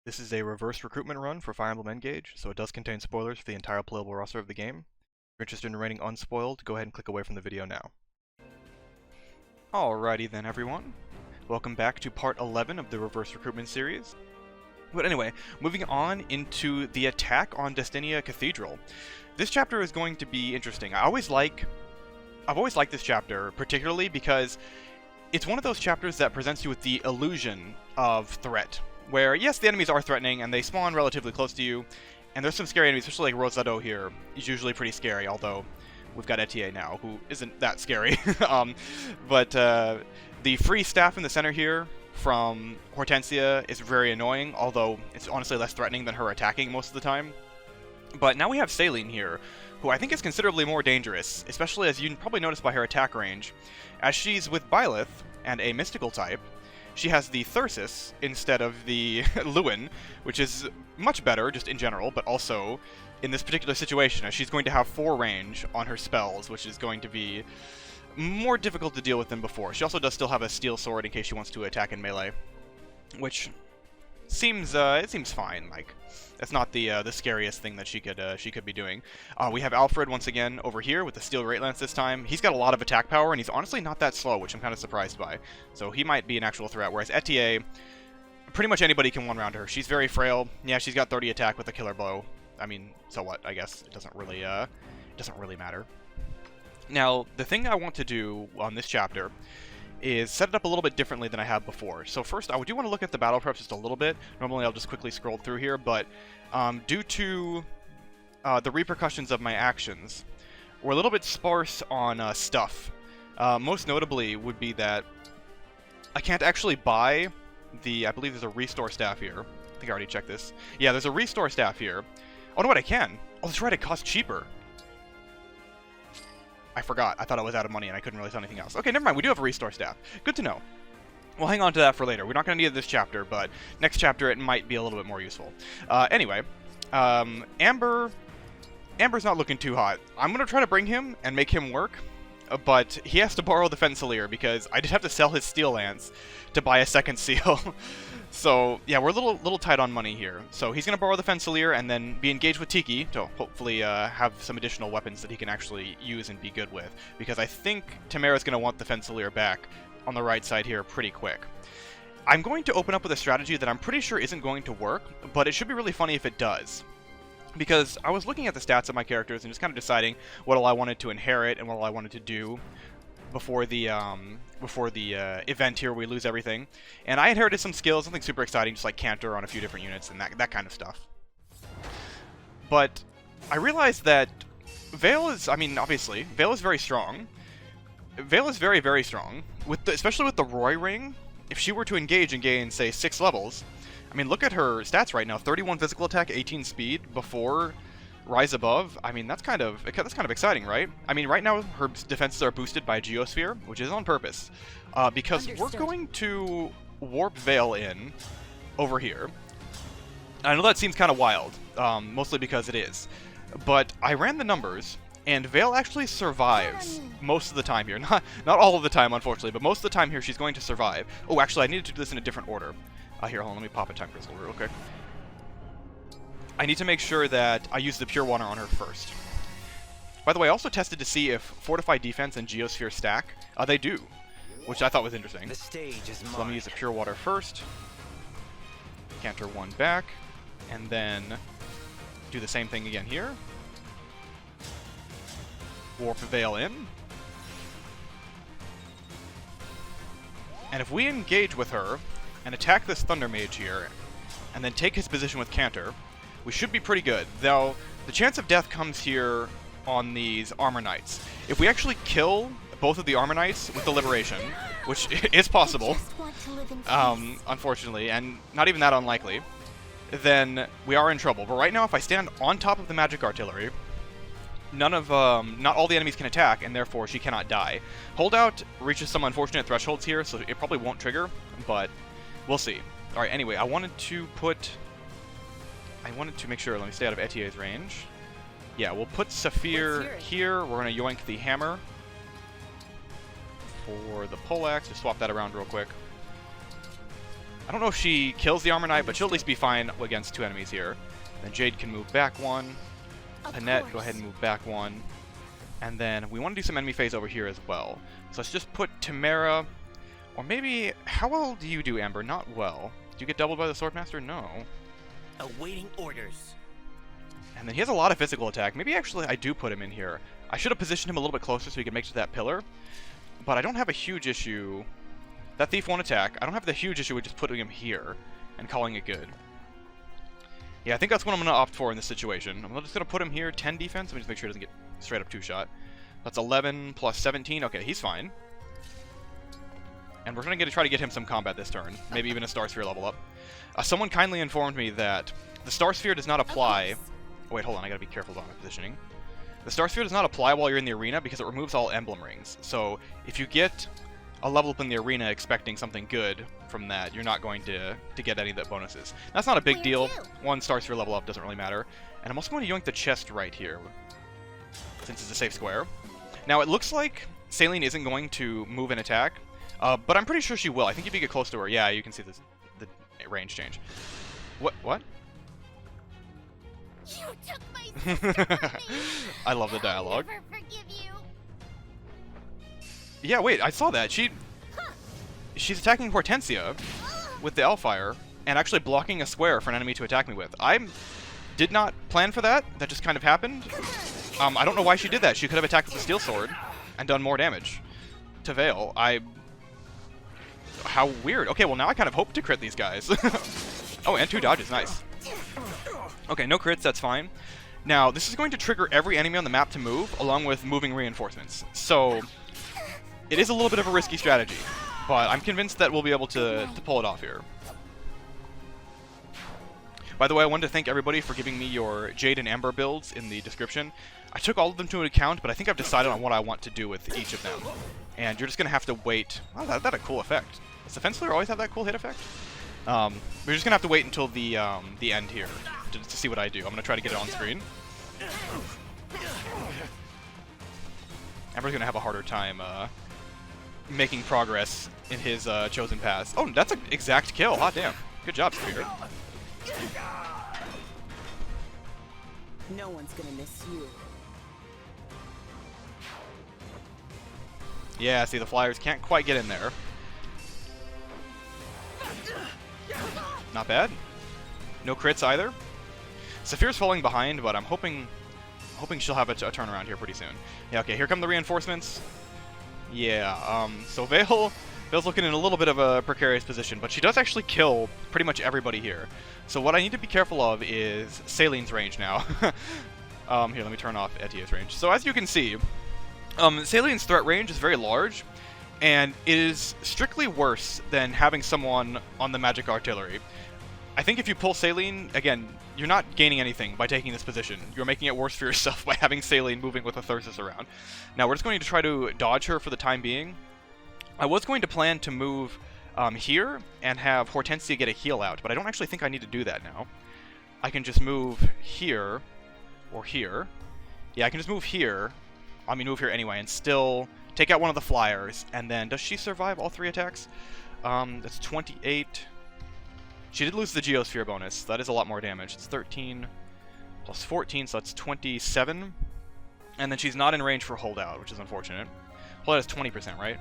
This is a reverse recruitment run for Fire Emblem Engage, so it does contain spoilers for the entire playable roster of the game. If you're interested in remaining unspoiled, go ahead and click away from the video now. Alrighty then everyone, welcome back to part 11 of the Reverse Recruitment series. But anyway, moving on into the attack on Destinia Cathedral. This chapter is going to be interesting. I've always liked this chapter, particularly because it's one of those chapters that presents you with the illusion of threat. Where, yes, the enemies are threatening, and they spawn relatively close to you, and there's some scary enemies, especially like Rosetto here. He's usually pretty scary, although we've got Ch10 now, who isn't that scary. But the free staff in the center here from Hortensia is very annoying, although it's honestly less threatening than her attacking most of the time. But now we have Saline here, who I think is considerably more dangerous, especially as you can probably notice by her attack range. As she's with Byleth, and a mystical type, she has the Thyrsus instead of the Lewin, which is much better just in general, but also in this particular situation, as she's going to have 4 range on her spells, which is going to be more difficult to deal with than before. She also does still have a steel sword in case she wants to attack in melee, which seems it seems fine. Like, that's not the scariest thing that she could be doing. We have Alfred once again over here with the steel great lance this time. He's got a lot of attack power, and he's honestly not that slow, which I'm kind of surprised by. So he might be an actual threat. Whereas Etier, pretty much anybody can one-round her. She's very frail. Yeah, she's got 30 attack with a killer blow. I mean, so what? I guess it doesn't really matter. Now, the thing I want to do on this chapter is set it up a little bit differently than I have before. So first, I do want to look at the battle preps just a little bit. Normally, I'll just quickly scroll through here, but due to the repercussions of my actions, we're a little bit sparse on stuff. Most notably would be that I can't actually buy the, I believe there's a restore staff here. I think I already checked this. Yeah, there's a restore staff here. Oh, no, what, I can. Oh, that's right, it costs cheaper. I forgot. I thought I was out of money and I couldn't really sell anything else. Okay, never mind. We do have a restore staff. Good to know. We'll hang on to that for later. We're not going to need this chapter, but next chapter it might be a little bit more useful. Anyway, Amber's not looking too hot. I'm going to try to bring him and make him work, but he has to borrow the Female Alear because I did have to sell his steel lance to buy a second seal. So, yeah, we're a little tight on money here. So he's going to borrow the Female Alear and then be engaged with Tiki to hopefully have some additional weapons that he can actually use and be good with. Because I think Tamara's going to want the Female Alear back on the right side here pretty quick. I'm going to open up with a strategy that I'm pretty sure isn't going to work, but it should be really funny if it does. Because I was looking at the stats of my characters and just kind of deciding what all I wanted to inherit and what all I wanted to do before the event here we lose everything. And I inherited some skills, nothing super exciting, just like Cantor on a few different units and that kind of stuff. But I realized that Veyle is, I mean, obviously, Veyle is very strong. Veyle is very, very strong, especially with the Roy ring. If she were to engage and gain, say, 6 levels, I mean, look at her stats right now. 31 physical attack, 18 speed before Rise Above. I mean, that's kind of exciting, right? I mean, right now her defenses are boosted by Geosphere, which is on purpose, because we're going to warp Veyle in over here. I know that seems kind of wild, mostly because it is, but I ran the numbers, and Veyle actually survives most of the time here. Not all of the time, unfortunately, but most of the time here she's going to survive. Oh, actually, I needed to do this in a different order. Here, hold on, let me pop a time crystal real quick. I need to make sure that I use the Pure Water on her first. By the way, I also tested to see if Fortified Defense and Geosphere stack. They do, which I thought was interesting. The stage is mine. So let me use the Pure Water first. Canter 1 back, and then do the same thing again here. Warp Veyle in. And if we engage with her and attack this Thunder Mage here, and then take his position with Cantor, we should be pretty good. Though, the chance of death comes here on these Armor Knights. If we actually kill both of the Armor Knights with the Liberation, which is possible, unfortunately, and not even that unlikely, then we are in trouble. But right now, if I stand on top of the Magic Artillery, not all the enemies can attack, and therefore she cannot die. Holdout reaches some unfortunate thresholds here, so it probably won't trigger, but we'll see. Alright, anyway, I wanted to make sure, let me stay out of Etier's range. Yeah, we'll put Saphir here. We're going to yoink the hammer for the poleaxe. Just swap that around real quick. I don't know if she kills the Armor Knight, but she'll at least be fine against 2 enemies here. Then Jade can move back 1. Panette, go ahead and move back 1. And then we want to do some enemy phase over here as well. So let's just put Tamara, or maybe, how well do you do, Amber? Not well. Do you get doubled by the Swordmaster? No. Awaiting orders. And then he has a lot of physical attack. Maybe actually I do put him in here. I should have positioned him a little bit closer so he could make it to that pillar. But I don't have a huge issue. That thief won't attack. I don't have the huge issue with just putting him here and calling it good. Yeah, I think that's what I'm going to opt for in this situation. I'm just going to put him here, 10 defense. Let me just make sure he doesn't get straight up 2-shot. That's 11 plus 17. Okay, he's fine. And we're going to try to get him some combat this turn. Maybe even a Star Sphere level up. Someone kindly informed me that the Star Sphere does not apply... Oh, wait, hold on. I got to be careful about my positioning. The Star Sphere does not apply while you're in the arena because it removes all emblem rings. So if you get a level up in the arena expecting something good from that, you're not going to get any of the bonuses. That's not a big deal. 1 Star Sphere level up doesn't really matter. And I'm also going to yoink the chest right here, since it's a safe square. Now, it looks like Saline isn't going to move and attack, but I'm pretty sure she will. I think if you get close to her, yeah, you can see the range change. What? You took my sister from me. I love the dialogue. I'll never forgive you. Yeah, wait, I saw that. She's attacking Hortensia with the Hellfire and actually blocking a square for an enemy to attack me with. I did not plan for that. That just kind of happened. I don't know why she did that. She could have attacked with the Steel Sword and done more damage to Veyle. How weird. Okay, well now I kind of hope to crit these guys. Oh, and 2 dodges. Nice. Okay, no crits. That's fine. Now, this is going to trigger every enemy on the map to move, along with moving reinforcements. So, it is a little bit of a risky strategy, but I'm convinced that we'll be able to pull it off here. By the way, I wanted to thank everybody for giving me your Jade and Amber builds in the description. I took all of them into account, but I think I've decided on what I want to do with each of them. And you're just going to have to wait. Oh, that had a cool effect. Does the Fence Flare always have that cool hit effect? We're just going to have to wait until the end here to see what I do. I'm going to try to get it on screen. Amber's going to have a harder time making progress in his chosen paths. Oh, that's an exact kill. Hot damn. Good job, Spear. No one's gonna miss you. Yeah, see, the Flyers can't quite get in there. Not bad. No crits either. Saphir's falling behind, but I'm hoping she'll have a turnaround here pretty soon. Yeah, okay, here come the reinforcements. Yeah, so Veyle's looking in a little bit of a precarious position, but she does actually kill pretty much everybody here. So what I need to be careful of is Saline's range now. Here, let me turn off Etia's range. So as you can see, Saline's threat range is very large, and it is strictly worse than having someone on the magic artillery. I think if you pull Saline, again, you're not gaining anything by taking this position. You're making it worse for yourself by having Saline moving with a Thyrsus around. Now, we're just going to try to dodge her for the time being. I was going to plan to move here and have Hortensia get a heal out, but I don't actually think I need to do that now. I can just move here, or here. Yeah, I can just move here. I mean, move here anyway, and still take out one of the Flyers, and then, does she survive all 3 attacks? That's 28. She did lose the Geosphere bonus. That is a lot more damage. It's 13 plus 14, so that's 27. And then she's not in range for holdout, which is unfortunate. Holdout is 20%, right?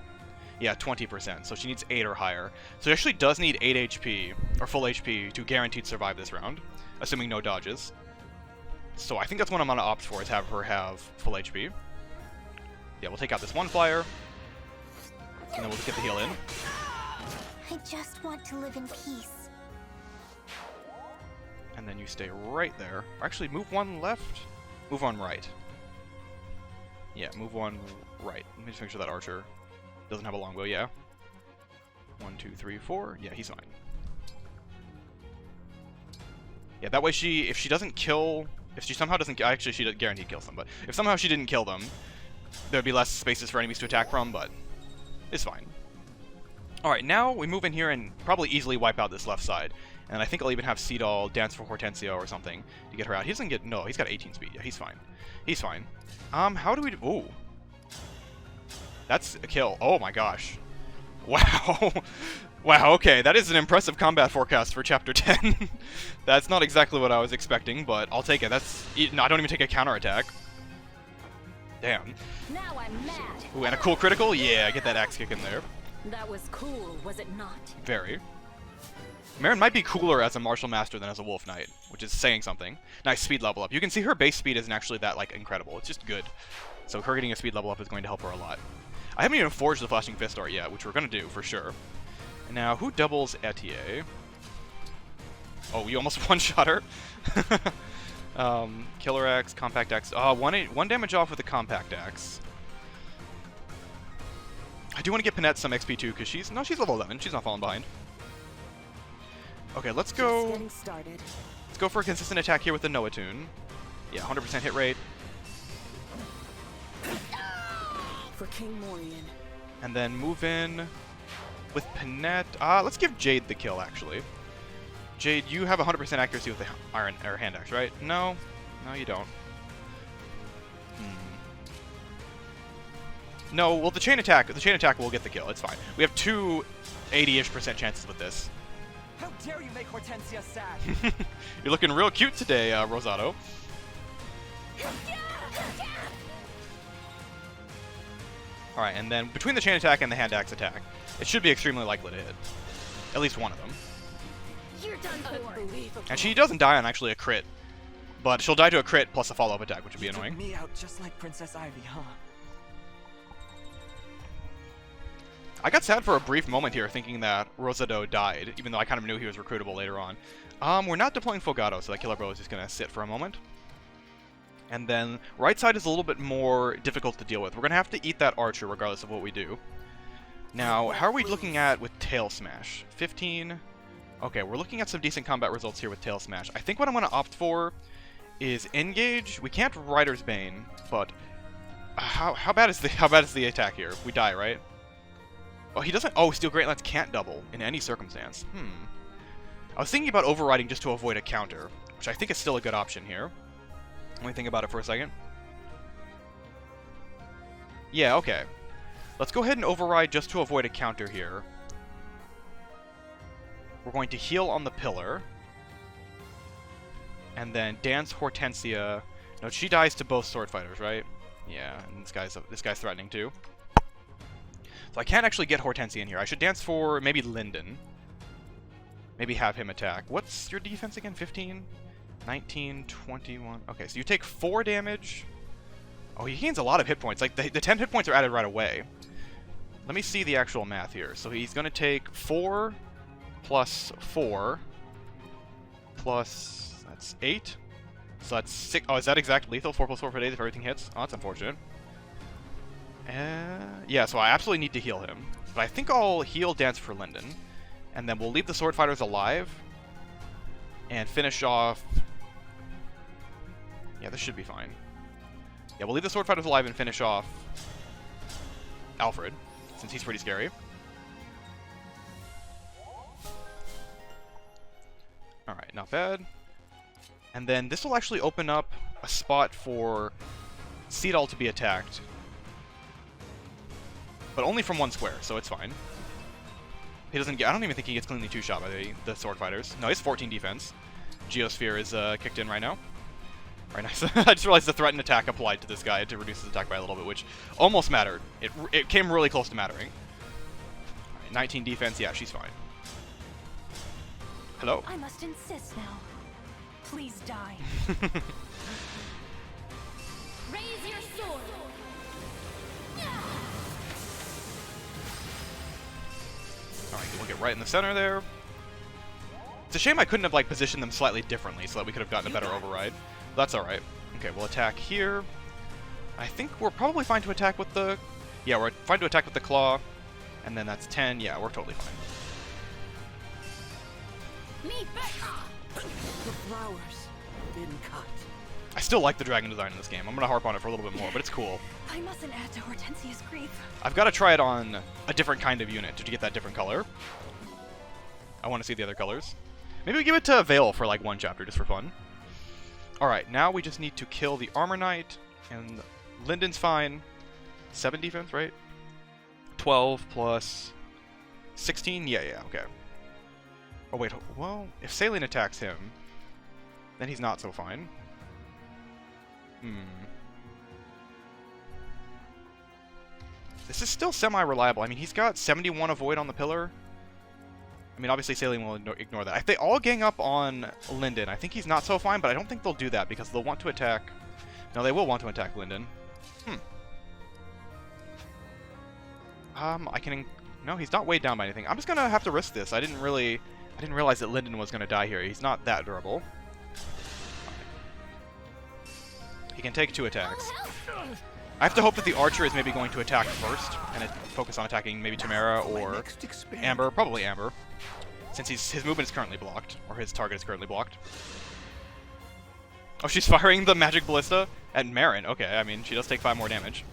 Yeah, 20%, so she needs 8 or higher. So she actually does need 8 HP, or full HP, to guaranteed survive this round, assuming no dodges. So I think that's what I'm going to opt for, is have her have full HP. Yeah, we'll take out this one Flyer, and then we'll just get the heal in. I just want to live in peace. And then you stay right there. Or actually, move 1 left, move 1 right. Yeah, move 1 right. Let me just make sure that archer doesn't have a longbow, yeah. 1, 2, 3, 4. Yeah, he's fine. Yeah, that way if she doesn't kill, if she somehow doesn't, actually she guaranteed kills them, but if somehow she didn't kill them, there'd be less spaces for enemies to attack from, but it's fine. Alright, now we move in here and probably easily wipe out this left side. And I think I'll even have Seedall dance for Hortensia or something to get her out. He doesn't get, no, he's got 18 speed. Yeah, he's fine. He's fine. How do we do, ooh. That's a kill. Oh my gosh. Wow. Wow, okay, that is an impressive combat forecast for Chapter 10. That's not exactly what I was expecting, but I'll take it. That's... No, I don't even take a counterattack. Damn. Now I'm mad. Ooh, and a cool critical? Yeah, get that axe kick in there. That was cool, was it not? Very. Marin might be cooler as a martial master than as a wolf knight, which is saying something. Nice speed level up. You can see her base speed isn't actually that, like, incredible. It's just good. So her getting a speed level up is going to help her a lot. I haven't even forged the Flashing Fist art yet, which we're going to do, for sure. And now, who doubles Etier? Oh, you almost one-shot her? Killer Axe, Compact Axe. One damage off with the Compact Axe. I do want to get Panette some XP too, because she's level 11. She's not falling behind. Okay, let's go. Just getting started. Let's go for a consistent attack here with the Noah Tune. Yeah, 100% hit rate. For King Morian. And then move in with Panette. Let's give Jade the kill, actually. Jade, you have 100% accuracy with the iron or hand axe, right? No, no, you don't. No, well, the chain attack will get the kill. It's fine. We have two 80-ish% chances with this. How dare you make Hortensia sad? You're looking real cute today, Rosado. Alright, and then between the chain attack and the hand axe attack, it should be extremely likely to hit. At least one of them. You're done for. And she doesn't die on actually a crit, but she'll die to a crit plus a follow-up attack, which would be You annoying. took me out just like Princess Ivy, huh? I got sad for a brief moment here thinking that Rosado died, even though I kind of knew he was recruitable later on. We're not deploying Fogado, so that Killer Bow is just going to sit for a moment. And then right side is a little bit more difficult to deal with. We're going to have to eat that Archer regardless of what we do. Now, how are we looking at with Tail Smash? 15... Okay, we're looking at some decent combat results here with Tail Smash. I think what I'm going to opt for is Engage. We can't Rider's Bane, but how bad is the attack here? We die, right? Oh, he doesn't... Oh, Steel Great Lance can't double in any circumstance. I was thinking about overriding just to avoid a counter, which I think is still a good option here. Let me think about it for a second. Yeah, okay. Let's go ahead and override just to avoid a counter here. We're going to heal on the pillar. And then dance Hortensia. No, she dies to both sword fighters, right? Yeah, and this guy's threatening too. So I can't actually get Hortensia in here. I should dance for maybe Linden. Maybe have him attack. What's your defense again? 15? 19, 21. Okay, so you take 4 damage. Oh, he gains a lot of hit points. Like, the 10 hit points are added right away. Let me see the actual math here. So he's going to take 4 plus 4 plus... That's 8. So that's 6. Oh, is that exact lethal? 4 plus 4 for days if everything hits? Oh, that's unfortunate. Yeah, so I absolutely need to heal him. But I think I'll heal Dance for Linden. And then we'll leave the Sword Fighters alive. And finish off... Yeah, this should be fine. Yeah, we'll leave the Sword Fighters alive and finish off Alfred, since he's pretty scary. Alright, not bad. And then this will actually open up a spot for Seedal to be attacked. But only from one square, so it's fine. He doesn't get... I don't even think he gets cleanly 2-shot by the Sword Fighters. No, he's 14 defense. Geosphere is kicked in right now. Alright, nice. I just realized the threatened attack applied to this guy to reduce his attack by a little bit, which almost mattered. It came really close to mattering. Right, 19 defense, yeah, she's fine. Hello? I must insist now. Please die. Raise your sword. Alright, we'll get right in the center there. It's a shame I couldn't have like positioned them slightly differently so that we could have gotten a better override. That's alright. Okay, we'll attack here. I think we're probably fine to attack with the... Yeah, we're fine to attack with the claw. And then that's 10. Yeah, we're totally fine. Me first. The flowers been cut. I still like the dragon design in this game. I'm gonna harp on it for a little bit more, but it's cool. I mustn't add to Hortensia's grief. I've got to try it on a different kind of unit to get that different color. I want to see the other colors. Maybe we give it to Veyle for like one chapter just for fun. Alright, now we just need to kill the Armor Knight, and Linden's fine. 7 defense, right? 12 plus 16? Yeah, okay. Oh wait, well, if Saline attacks him, then he's not so fine. This is still semi-reliable. I mean, he's got 71 avoid on the pillar. I mean, obviously Saline will ignore that. If they all gang up on Linden, I think he's not so fine, but I don't think they'll do that because they'll want to attack... No, they will want to attack Linden. I can... No, he's not weighed down by anything. I'm just gonna have to risk this. I didn't realize that Linden was gonna die here. He's not that durable. He can take 2 attacks. I have to hope that the archer is maybe going to attack first, and focus on attacking maybe Tamara or Amber. Probably Amber, since his movement is currently blocked, or his target is currently blocked. Oh, she's firing the magic ballista at Marin. Okay, I mean, she does take 5 more damage.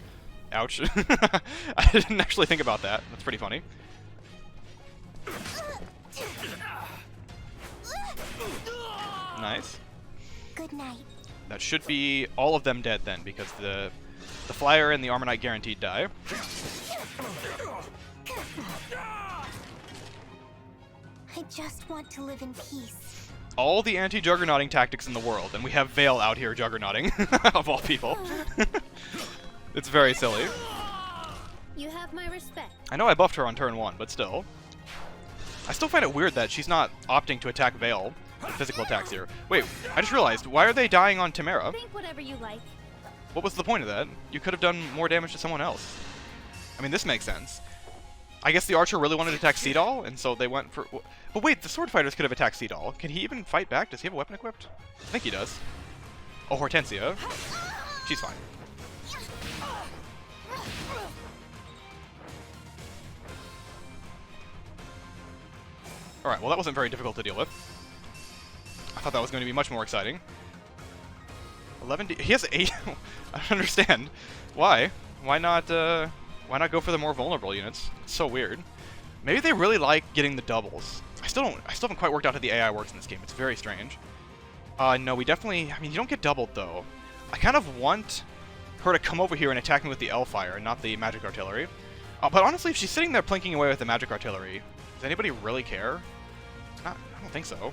Ouch. I didn't actually think about that. That's pretty funny. Nice. Good night. That should be all of them dead then, because the Flyer and the Armor Knight guaranteed die. I just want to live in peace. All the anti-juggernauting tactics in the world, and we have Veyle out here juggernauting, of all people. It's very silly. You have my respect. I know I buffed her on turn 1, but still. I still find it weird that she's not opting to attack Veyle with physical attacks here. Wait, I just realized, why are they dying on Tamara? Think whatever you like. What was the point of that? You could have done more damage to someone else. I mean, this makes sense. I guess the archer really wanted to attack Seedall, and so they went for... But wait, the sword fighters could have attacked Seedall. Can he even fight back? Does he have a weapon equipped? I think he does. Oh, Hortensia. She's fine. Alright, well that wasn't very difficult to deal with. I thought that was going to be much more exciting. 11D... He has 8... I don't understand. Why? Why not go for the more vulnerable units? It's so weird. Maybe they really like getting the doubles. I still haven't quite worked out how the AI works in this game. It's very strange. No, we definitely... I mean, you don't get doubled, though. I kind of want her to come over here and attack me with the L-Fire, and not the Magic Artillery. But honestly, if she's sitting there plinking away with the Magic Artillery, does anybody really care? I don't think so.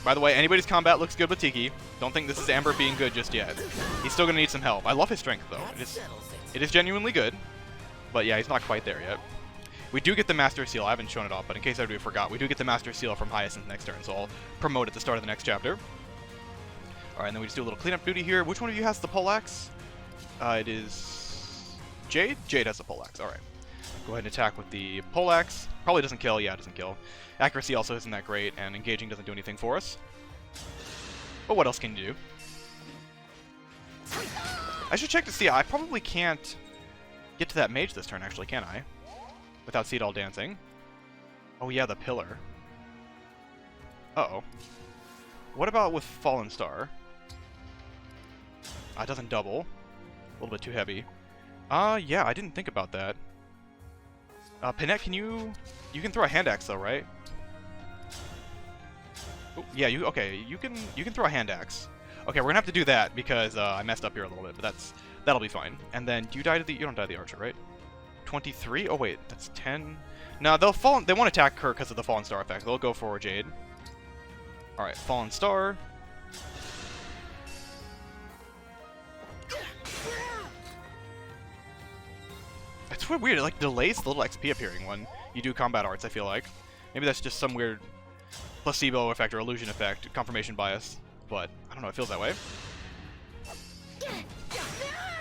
By the way, anybody's combat looks good with Tiki. Don't think this is Amber being good just yet. He's still going to need some help. I love his strength, though. It is genuinely good. But yeah, he's not quite there yet. We do get the Master Seal. I haven't shown it off, but in case everybody forgot, we do get the Master Seal from Hyacinth next turn, so I'll promote at the start of the next chapter. Alright, and then we just do a little cleanup duty here. Which one of you has the poleaxe? It is... Jade? Jade has the poleaxe. Alright. Go ahead and attack with the poleaxe. Probably doesn't kill. Yeah, it doesn't kill. Accuracy also isn't that great, and engaging doesn't do anything for us. But what else can you do? I should check to see. I probably can't get to that mage this turn, actually, can I? Without Seedall dancing. Oh yeah, the pillar. Uh-oh. What about with Fallen Star? It doesn't double. A little bit too heavy. Yeah, I didn't think about that. Pinette, can you can throw a hand axe though, right? Oh, yeah, you can throw a hand axe. Okay, we're gonna have to do that because I messed up here a little bit, but that'll be fine. And then you don't die to the archer, right? 23? Oh wait, that's 10. No, they won't attack her because of the Fallen Star effect. They'll go for Jade. Alright, Fallen Star. It's weird, it like delays the little XP appearing when you do combat arts, I feel like. Maybe that's just some weird placebo effect or illusion effect, confirmation bias, but I don't know, it feels that way.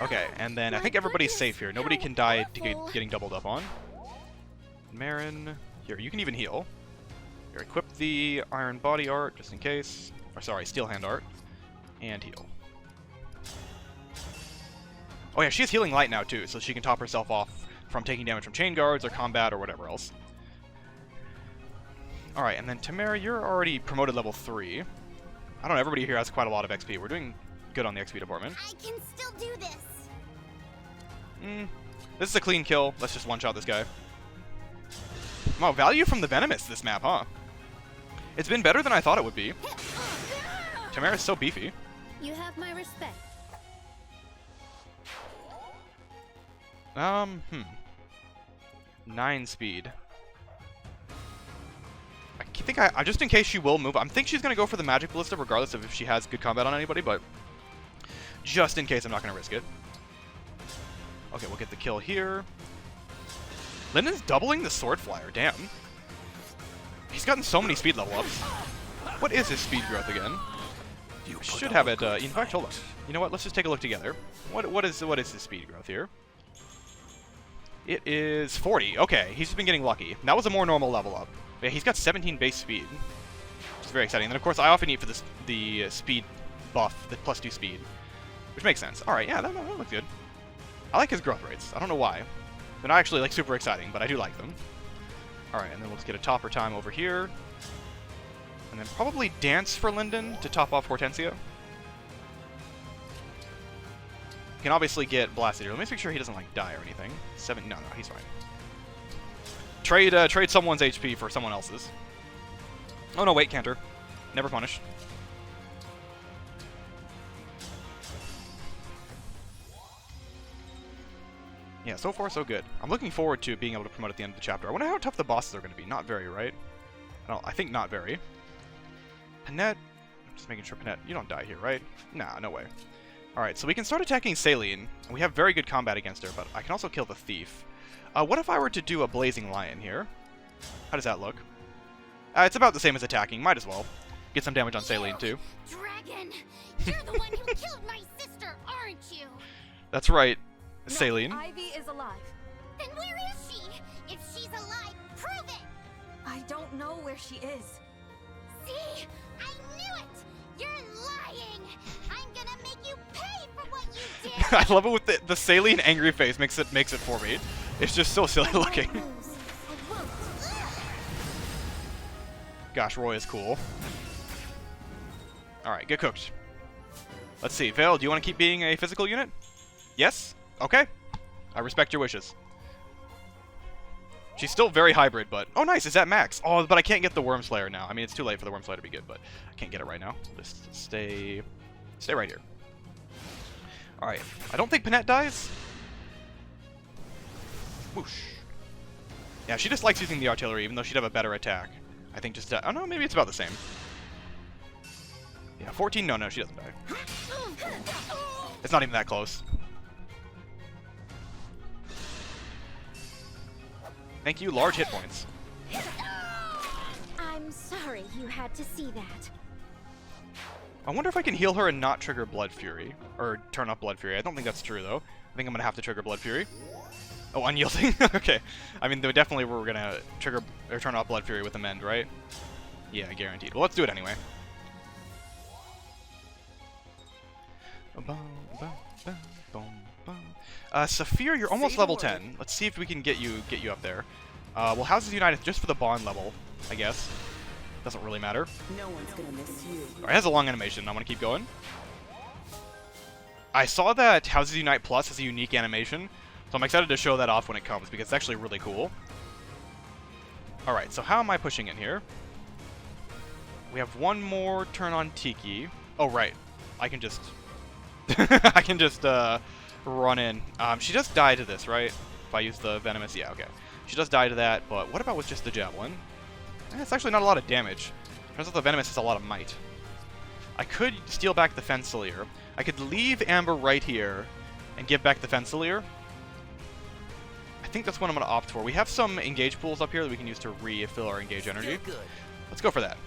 Okay, and then I think everybody's safe here. Nobody can die to getting doubled up on. Marin, here, you can even heal. Here, equip the Iron Body art, just in case. Or sorry, Steel Hand art. And heal. Oh yeah, she has Healing Light now too, so she can top herself off from taking damage from chain guards or combat or whatever else. Alright, and then Tamara, you're already promoted level 3. I don't know, everybody here has quite a lot of XP. We're doing good on the XP department. I can still do this. This is a clean kill. Let's just one-shot this guy. Wow, value from the Venomous this map, huh? It's been better than I thought it would be. Tamara's so beefy. You have my respect. 9 speed. I think I just in case she will move, I think she's going to go for the magic ballista regardless of if she has good combat on anybody, but just in case I'm not going to risk it. Okay, we'll get the kill here. Linden's doubling the sword flyer, damn. He's gotten so many speed level ups. What is his speed growth again? I should have it, in fact, hold on. You know what, let's just take a look together. What is his speed growth here? It is 40, okay, he's just been getting lucky. That was a more normal level up. Yeah, he's got 17 base speed, which is very exciting. And then of course I often eat for the speed buff, the +2 speed, which makes sense. Alright, yeah, that looks good. I like his growth rates, I don't know why. They're not actually like super exciting, but I do like them. Alright, and then let's get a topper time over here. And then probably dance for Linden to top off Hortensia. You can obviously get blasted here. Let me just make sure he doesn't like die or anything. No, he's fine. Trade someone's HP for someone else's. Oh no, wait, canter. Never punish. Yeah, so far so good. I'm looking forward to being able to promote at the end of the chapter. I wonder how tough the bosses are going to be. Not very, right? I think not very. Panette. I'm just making sure Panette, you don't die here, right? Nah, no way. Alright, so we can start attacking Saline. We have very good combat against her, but I can also kill the Thief. What if I were to do a Blazing Lion here? How does that look? It's about the same as attacking. Might as well. Get some damage on Saline, too. Dragon! You're the one who killed my sister, aren't you? That's right, No, Saline. Ivy is alive. Then where is she? If she's alive, prove it! I don't know where she is. See? I knew it! You're lying! I'm gonna make you pay for what you did! I love it with the Saline angry face makes it for me. It's just so silly looking. I won't. Gosh, Roy is cool. Alright, get cooked. Let's see, Veyle, do you want to keep being a physical unit? Yes? Okay. I respect your wishes. She's still very hybrid, but... Oh, nice, is that max? Oh, but I can't get the Worm Slayer now. I mean, it's too late for the Worm Slayer to be good, but I can't get it right now. Just stay right here. Alright, I don't think Panette dies. Whoosh. Yeah, she just likes using the artillery, even though she'd have a better attack. I think just... oh, no, maybe it's about the same. Yeah, 14? No, she doesn't die. It's not even that close. Thank you, large hit points. I'm sorry you had to see that. I wonder if I can heal her and not trigger Blood Fury. Or turn off Blood Fury. I don't think that's true, though. I think I'm gonna have to trigger Blood Fury. Oh, unyielding? Okay. I mean, they definitely were gonna trigger or turn off Blood Fury with Amend, right? Yeah, guaranteed. Well, let's do it anyway. Saphir, you're almost level 10. Let's see if we can get you up there. Well, Houses United just for the bond level, I guess. Doesn't really matter. No one's gonna miss you. Alright, it has a long animation. I want to keep going. I saw that Houses Unite Plus has a unique animation, so I'm excited to show that off when it comes because it's actually really cool. Alright, so how am I pushing in here? We have one more turn on Tiki. Oh, right. I can just... I can just run in. She does die to this, right? If I use the Venomous, yeah, okay. She does die to that, but what about with just the Javelin? It's actually not a lot of damage. Turns out the Venomous has a lot of might. I could steal back the Fensilier. I could leave Amber right here and give back the Fensilier. I think that's what I'm going to opt for. We have some engage pools up here that we can use to refill our engage energy. Still good. Let's go for that.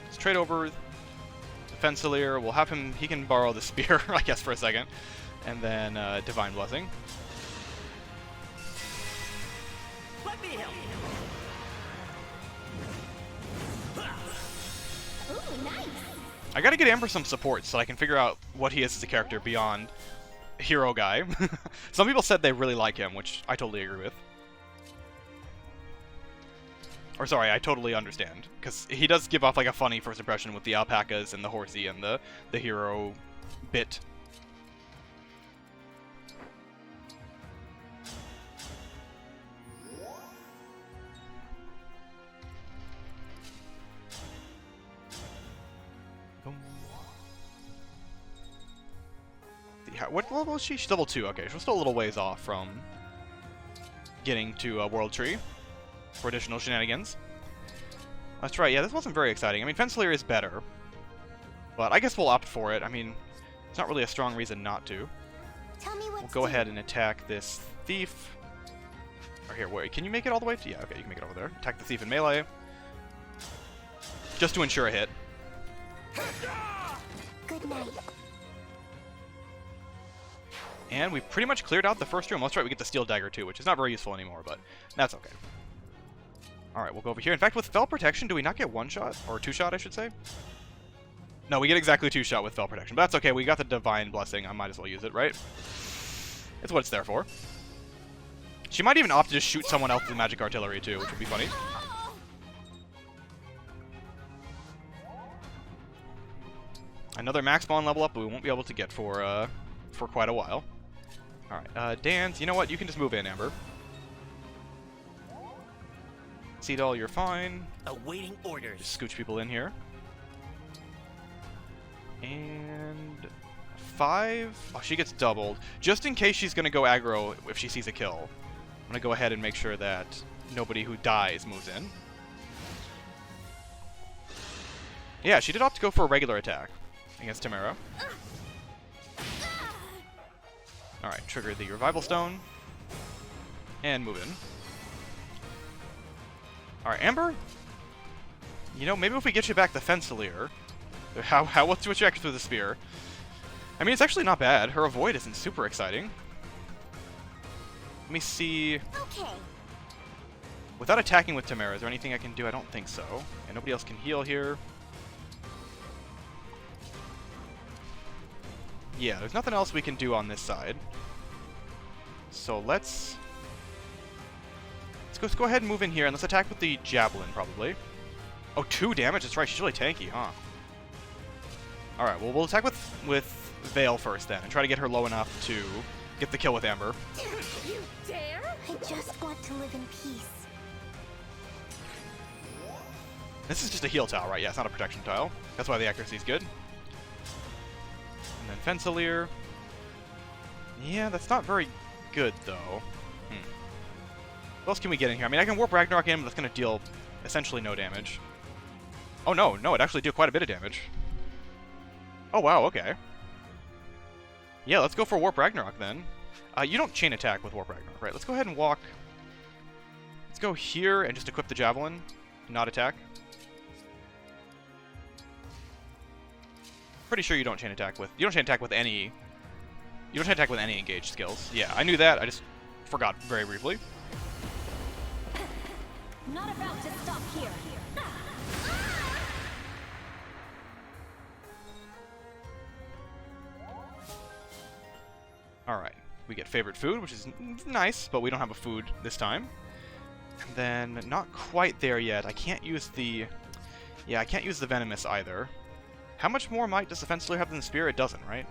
Let's trade over the Fensilier. We'll have him, he can borrow the spear, I guess, for a second. And then Divine Blessing. Let me help. Ooh, nice. I gotta get Amber some support so I can figure out what he is as a character beyond hero guy. Some people said they really like him, which I totally agree with. Or sorry, I totally understand. Because he does give off like a funny first impression with the alpacas and the horsey and the hero bit. What level is she? She's level 2. Okay, she's still a little ways off from getting to World Tree for additional shenanigans. That's right, yeah, this wasn't very exciting. I mean, Fence Alear is better, but I guess we'll opt for it. I mean, it's not really a strong reason not to. Tell me what We'll to go do. ahead and attack this thief. Or here, wait, can you make it all the way to... Yeah, okay, you can make it over there. Attack the thief in melee. Just to ensure a hit. Good night. And we've pretty much cleared out the first room. That's right, we get the Steel Dagger too, which is not very useful anymore, but that's okay. Alright, we'll go over here. In fact, with Fel Protection, do we not get one shot? Or two shot, I should say? No, we get exactly two shot with Fel Protection, but that's okay. We got the Divine Blessing. I might as well use it, right? It's what it's there for. She might even opt to just shoot someone else with Magic Artillery too, which would be funny. Another max spawn level up, but we won't be able to get for quite a while. Alright, Dan's, you know what? You can just move in, Amber. Seedall, you're fine. Awaiting orders. Just scooch people in here. And 5. Oh, she gets doubled. Just in case she's gonna go aggro if she sees a kill, I'm gonna go ahead and make sure that nobody who dies moves in. Yeah, she did opt to go for a regular attack against Tamara. Alright, trigger the Revival Stone. And move in. Alright, Amber? You know, maybe if we get you back the Fence Alear, what's your reaction to the spear? I mean, it's actually not bad. Her avoid isn't super exciting. Let me see. Okay. Without attacking with Tamara, is there anything I can do? I don't think so. And nobody else can heal here. Yeah, there's nothing else we can do on this side. So let's go ahead and move in here, and let's attack with the Javelin, probably. Oh, 2 damage? That's right, she's really tanky, huh? Alright, well, we'll attack with Veyle first, then, and try to get her low enough to get the kill with Amber. You dare? I just want to live in peace. This is just a heal tile, right? Yeah, it's not a protection tile. That's why the accuracy is good. And then Fence Alear. Yeah, that's not very good, though. What else can we get in here? I mean, I can Warp Ragnarok in, but that's going to deal essentially no damage. Oh, no, it actually did quite a bit of damage. Oh, wow, okay. Yeah, let's go for Warp Ragnarok, then. You don't chain attack with Warp Ragnarok, right? Let's go ahead and walk. Let's go here and just equip the Javelin, not attack. Pretty sure you don't chain attack with... You don't chain attack with any... You don't chain attack with any engaged skills. Yeah, I knew that. I just forgot very briefly. Not about to stop here. Alright, we get favorite food, which is nice, but we don't have a food this time. And then, not quite there yet. I can't use the... Yeah, I can't use the Venomous either. How much more might does the Fence Alear have than the Spear? It doesn't, right?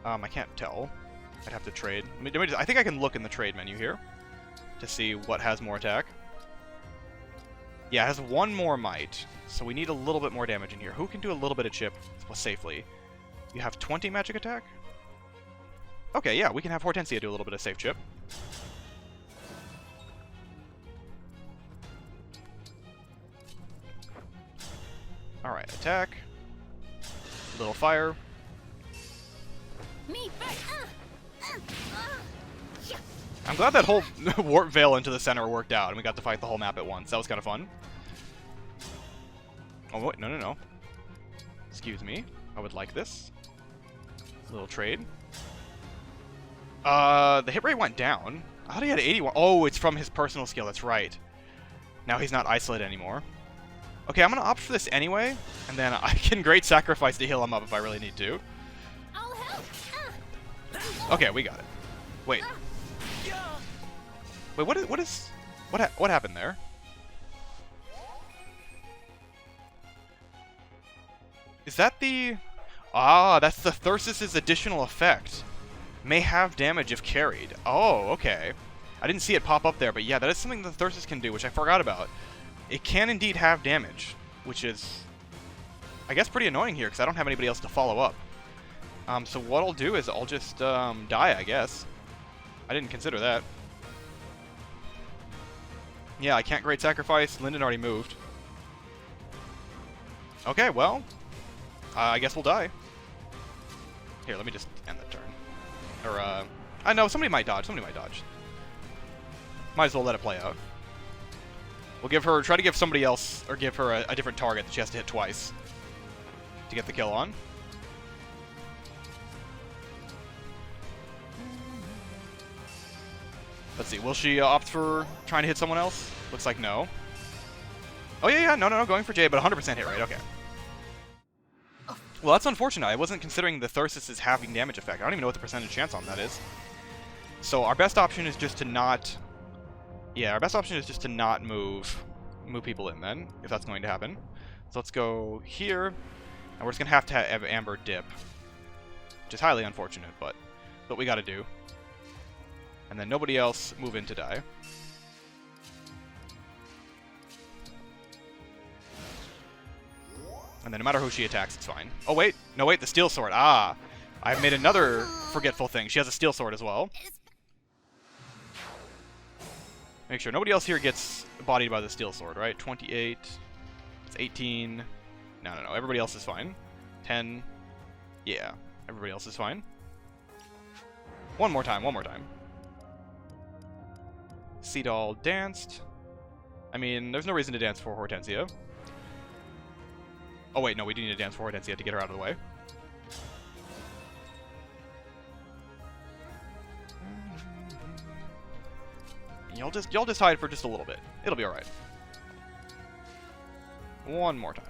I can't tell. I'd have to trade. I think I can look in the trade menu here to see what has more attack. Yeah, it has 1 more might, so we need a little bit more damage in here. Who can do a little bit of chip safely? You have 20 magic attack? Okay, yeah, we can have Hortensia do a little bit of safe chip. Alright, attack. Little fire. Me first. I'm glad that whole Warp Veil into the center worked out, and we got to fight the whole map at once. That was kind of fun. Oh, wait, no. Excuse me. I would like this. Little trade. The hit rate went down. I thought he had 81. Oh, it's from his personal skill. That's right. Now he's not isolated anymore. Okay, I'm going to opt for this anyway, and then I can Great Sacrifice to heal him up if I really need to. I'll help. Okay, we got it. Wait. Wait, what happened there? Is that the... Ah, that's the Thyrsus' additional effect. May have damage if carried. Oh, okay. I didn't see it pop up there, but yeah, that is something that the Thyrsus can do, which I forgot about. It can indeed have damage, which is, I guess, pretty annoying here, because I don't have anybody else to follow up. So what I'll do is I'll just die, I guess. I didn't consider that. Yeah, I can't Great Sacrifice. Lyndon already moved. Okay, well, I guess we'll die. Here, let me just end the turn. Or, I know, somebody might dodge. Somebody might dodge. Might as well let it play out. We'll give her, try to give somebody else, or give her a different target that she has to hit twice to get the kill on. Let's see, will she opt for trying to hit someone else? Looks like no. Oh yeah, no, going for Jade, but 100% hit rate, okay. Well, that's unfortunate. I wasn't considering the Thyrsus' halving damage effect. I don't even know what the percentage chance on that is. So our best option is just to not... Yeah, our best option is just to not move people in then, if that's going to happen. So let's go here, and we're just going to have Amber dip. Which is highly unfortunate, but what we got to do. And then nobody else move in to die. And then no matter who she attacks, it's fine. Oh wait, no wait, the steel sword. Ah, I've made another forgetful thing. She has a steel sword as well. Make sure nobody else here gets bodied by the steel sword, right? 28, it's 18. No, everybody else is fine. 10, yeah, everybody else is fine. One more time. Seadoll danced. I mean, there's no reason to dance for Hortensia. Oh wait, no, we do need to dance for Hortensia to get her out of the way. Y'all just hide for just a little bit. It'll be alright. One more time.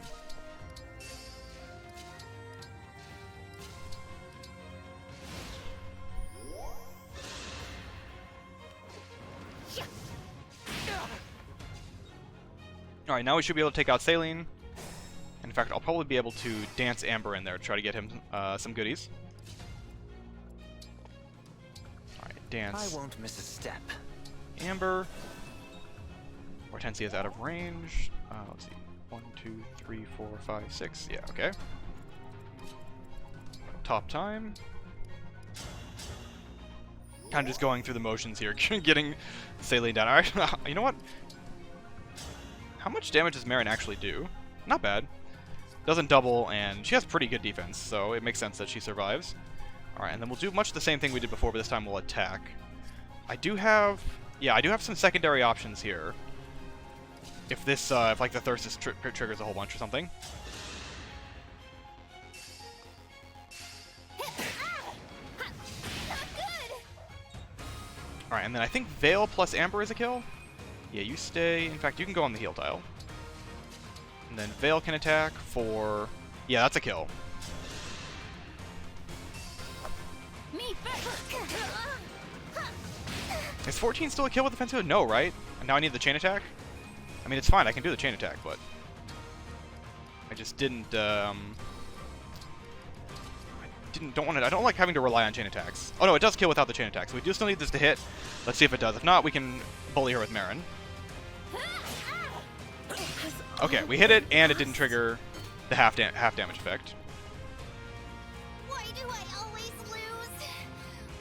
Alright, now we should be able to take out Saline. In fact, I'll probably be able to dance Amber in there to try to get him some goodies. Alright, dance. I won't miss a step. Amber. Hortensia's out of range. Let's see. 1, 2, 3, 4, 5, 6. Yeah, okay. Top time. Kind of just going through the motions here, getting Saline down. Alright, you know what? How much damage does Marin actually do? Not bad. Doesn't double, and she has pretty good defense, so it makes sense that she survives. Alright, and then we'll do much the same thing we did before, but this time we'll attack. I do have some secondary options here. If this, if like the Thyrsus triggers a whole bunch or something. Alright, and then I think Veyle plus Amber is a kill. Yeah, you stay. In fact, you can go on the heal tile. And then Veyle can attack for... Yeah, that's a kill. Is 14 still a kill with defensive? No, right? And now I need the chain attack? I mean, it's fine. I can do the chain attack, but... I just didn't, don't want to... I don't like having to rely on chain attacks. Oh, no, it does kill without the chain attack. So we do still need this to hit. Let's see if it does. If not, we can bully her with Marin. Okay, we hit it, and it didn't trigger the half damage effect. Why do I always lose?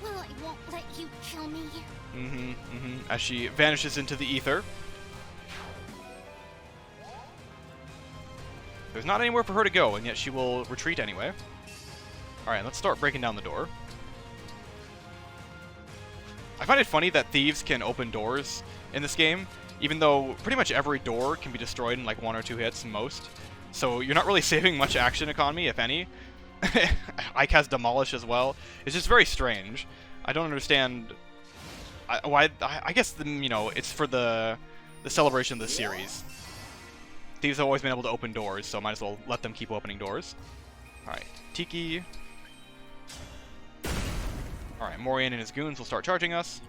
Well, I won't let you kill me. As she vanishes into the ether. There's not anywhere for her to go, and yet she will retreat anyway. Alright, let's start breaking down the door. I find it funny that thieves can open doors in this game, even though pretty much every door can be destroyed in like 1 or 2 hits most. So you're not really saving much action economy, if any. I cast Demolish as well. It's just very strange. I don't understand why. I guess it's for the celebration of the series. Thieves have always been able to open doors, so might as well let them keep opening doors. Alright, Tiki. Alright, Morian and his goons will start charging us.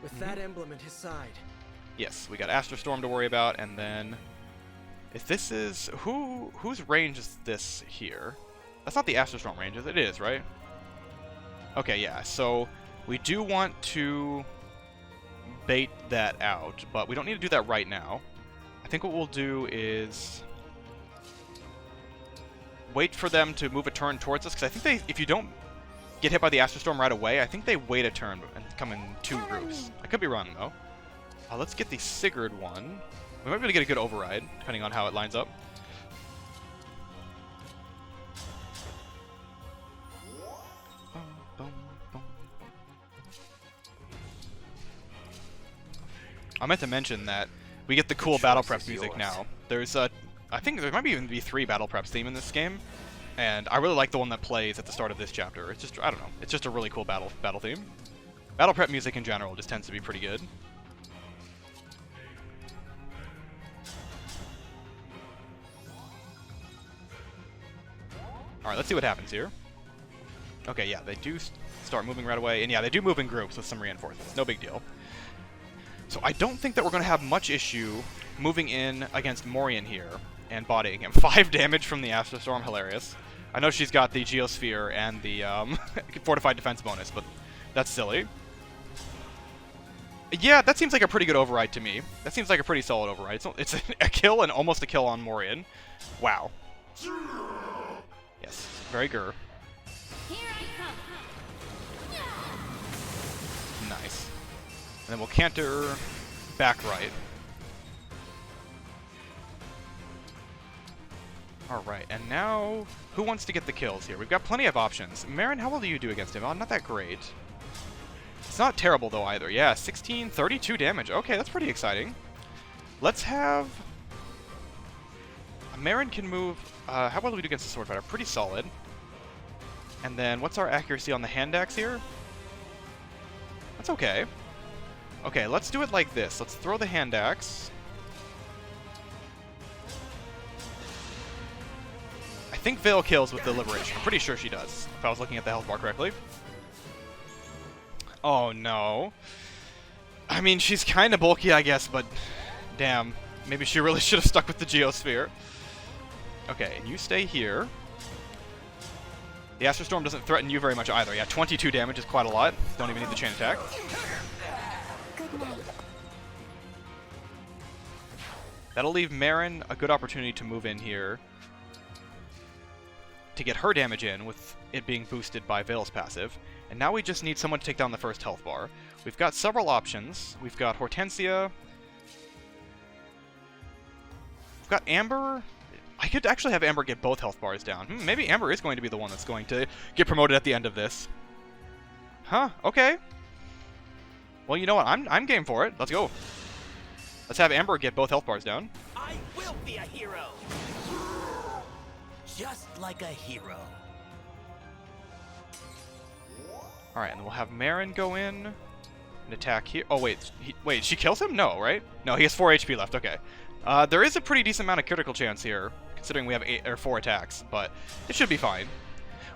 With that emblem at his side. Yes, we got Astro Storm to worry about, and then... If this is... Whose range is this here? That's not the Astro Storm range, is it? It is, right? Okay, yeah, so we do want to bait that out, but we don't need to do that right now. I think what we'll do is wait for them to move a turn towards us, because I think if you don't get hit by the Astro Storm right away, I think they wait a turn and come in 2 groups. I could be wrong, though. Let's get the Sigurd one. We might be able to get a good override, depending on how it lines up. I meant to mention that we get the cool battle prep music now. There's I think there might even be 3 battle preps theme in this game, and I really like the one that plays at the start of this chapter. It's just, I don't know, it's just a really cool battle theme. Battle prep music in general just tends to be pretty good. Alright, let's see what happens here. Okay, yeah, they do start moving right away, and yeah, they do move in groups with some reinforcements. No big deal. So I don't think that we're going to have much issue moving in against Morian here and bodying him. 5 damage from the Astrostorm, hilarious. I know she's got the Geosphere and the Fortified Defense bonus, but that's silly. Yeah, that seems like a pretty good override to me. That seems like a pretty solid override. It's a kill and almost a kill on Morian. Wow. Yes, very gur. Here I come. Nice. And then we'll canter back right. Alright, and now, who wants to get the kills here? We've got plenty of options. Marin, how well do you do against him? Oh, not that great. It's not terrible, though, either. Yeah, 16, 32 damage. Okay, that's pretty exciting. Let's have... Marin can move... how well do we do against the Sword Fighter? Pretty solid. And then, what's our accuracy on the hand axe here? That's okay. Okay, let's do it like this. Let's throw the hand axe. I think Veyle kills with the Liberation. I'm pretty sure she does, if I was looking at the health bar correctly. Oh no. I mean, she's kind of bulky, I guess, but damn. Maybe she really should have stuck with the Geosphere. Okay, and you stay here. The Astrostorm doesn't threaten you very much either. Yeah, 22 damage is quite a lot. Don't even need the chain attack. Good night. That'll leave Marin a good opportunity to move in here to get her damage in with it being boosted by Veyle's passive. And now we just need someone to take down the first health bar. We've got several options. We've got Hortensia. We've got Amber. I could actually have Amber get both health bars down. Maybe Amber is going to be the one that's going to get promoted at the end of this. Huh, okay. Well, you know what? I'm game for it. Let's go. Let's have Amber get both health bars down. I will be a hero. Just like a hero. Alright, and then we'll have Marin go in and attack here. Oh, wait. Wait, she kills him? No, right? No, he has 4 HP left. Okay. There is a pretty decent amount of critical chance here, considering we have 4 attacks, but it should be fine.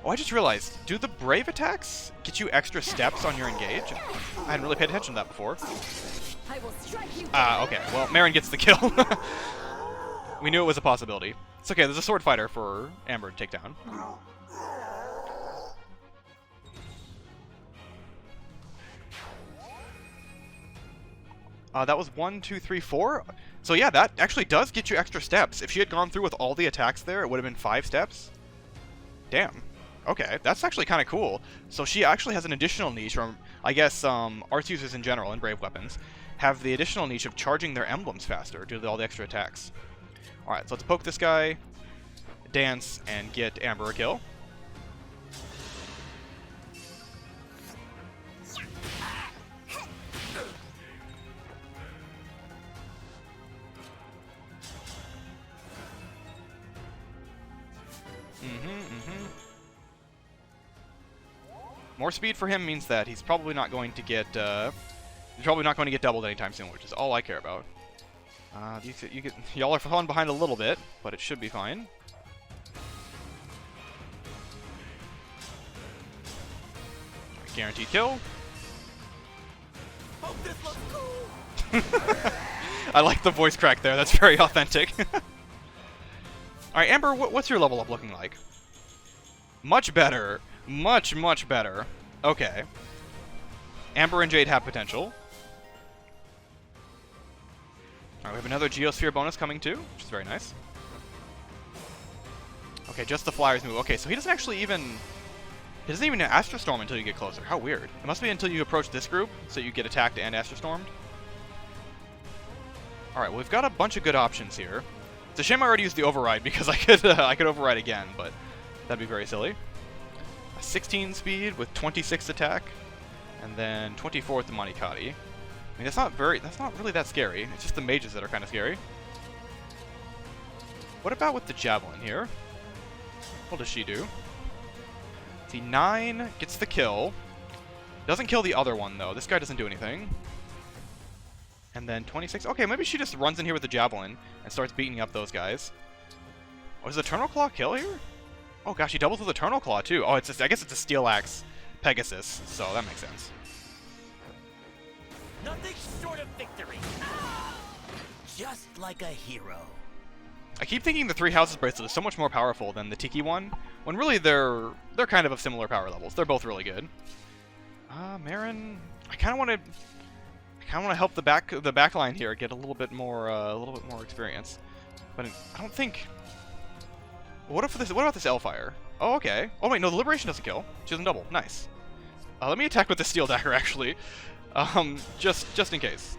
Oh, I just realized, do the Brave attacks get you extra steps on your engage? I hadn't really paid attention to that before. Okay. Well, Marin gets the kill. We knew it was a possibility. It's okay, there's a sword fighter for Amber to take down. That was 1, 2, 3, 4. So yeah, that actually does get you extra steps. If she had gone through with all the attacks there, it would have been 5 steps. Damn. Okay, that's actually kind of cool. So she actually has an additional niche, or I guess arts users in general in Brave Weapons have the additional niche of charging their emblems faster due to all the extra attacks. Alright, so let's poke this guy, dance, and get Amber a kill. More speed for him means that he's probably not going to get doubled anytime soon, which is all I care about. Y'all are falling behind a little bit, but it should be fine. Guaranteed kill. Hope this looks cool. I like the voice crack there. That's very authentic. Alright, Amber, what's your level up looking like? Much better. Much, much better. Okay. Amber and Jade have potential. Alright, we have another Geosphere bonus coming too, which is very nice. Okay, just the Flyers move. Okay, so he doesn't actually even... He doesn't even Astrostorm until you get closer. How weird. It must be until you approach this group, so you get attacked and Astrostormed. Alright, well, we've got a bunch of good options here. It's a shame I already used the override because I could override again, but that'd be very silly. A 16 speed with 26 attack, and then 24 with the Manikati. I mean, that's not really that scary. It's just the mages that are kind of scary. What about with the javelin here? What does she do? See, 9 gets the kill. Doesn't kill the other one, though. This guy doesn't do anything. And then 26. Okay, maybe she just runs in here with the javelin and starts beating up those guys. Oh, does Eternal Claw kill here? Oh gosh, he doubles with Eternal Claw too. Oh, I guess it's a Steel Axe Pegasus, so that makes sense. Nothing short of victory. Just like a hero. I keep thinking the Three Houses bracelet is so much more powerful than the Tiki one, when really they're kind of similar power levels. They're both really good. Marin, I kind of want to help the back line here get a little bit more experience, but I don't think. What about this Elfire? Oh, okay. Oh wait, no, the Liberation doesn't kill. She doesn't double. Nice. Let me attack with the Steel Dagger actually, just in case.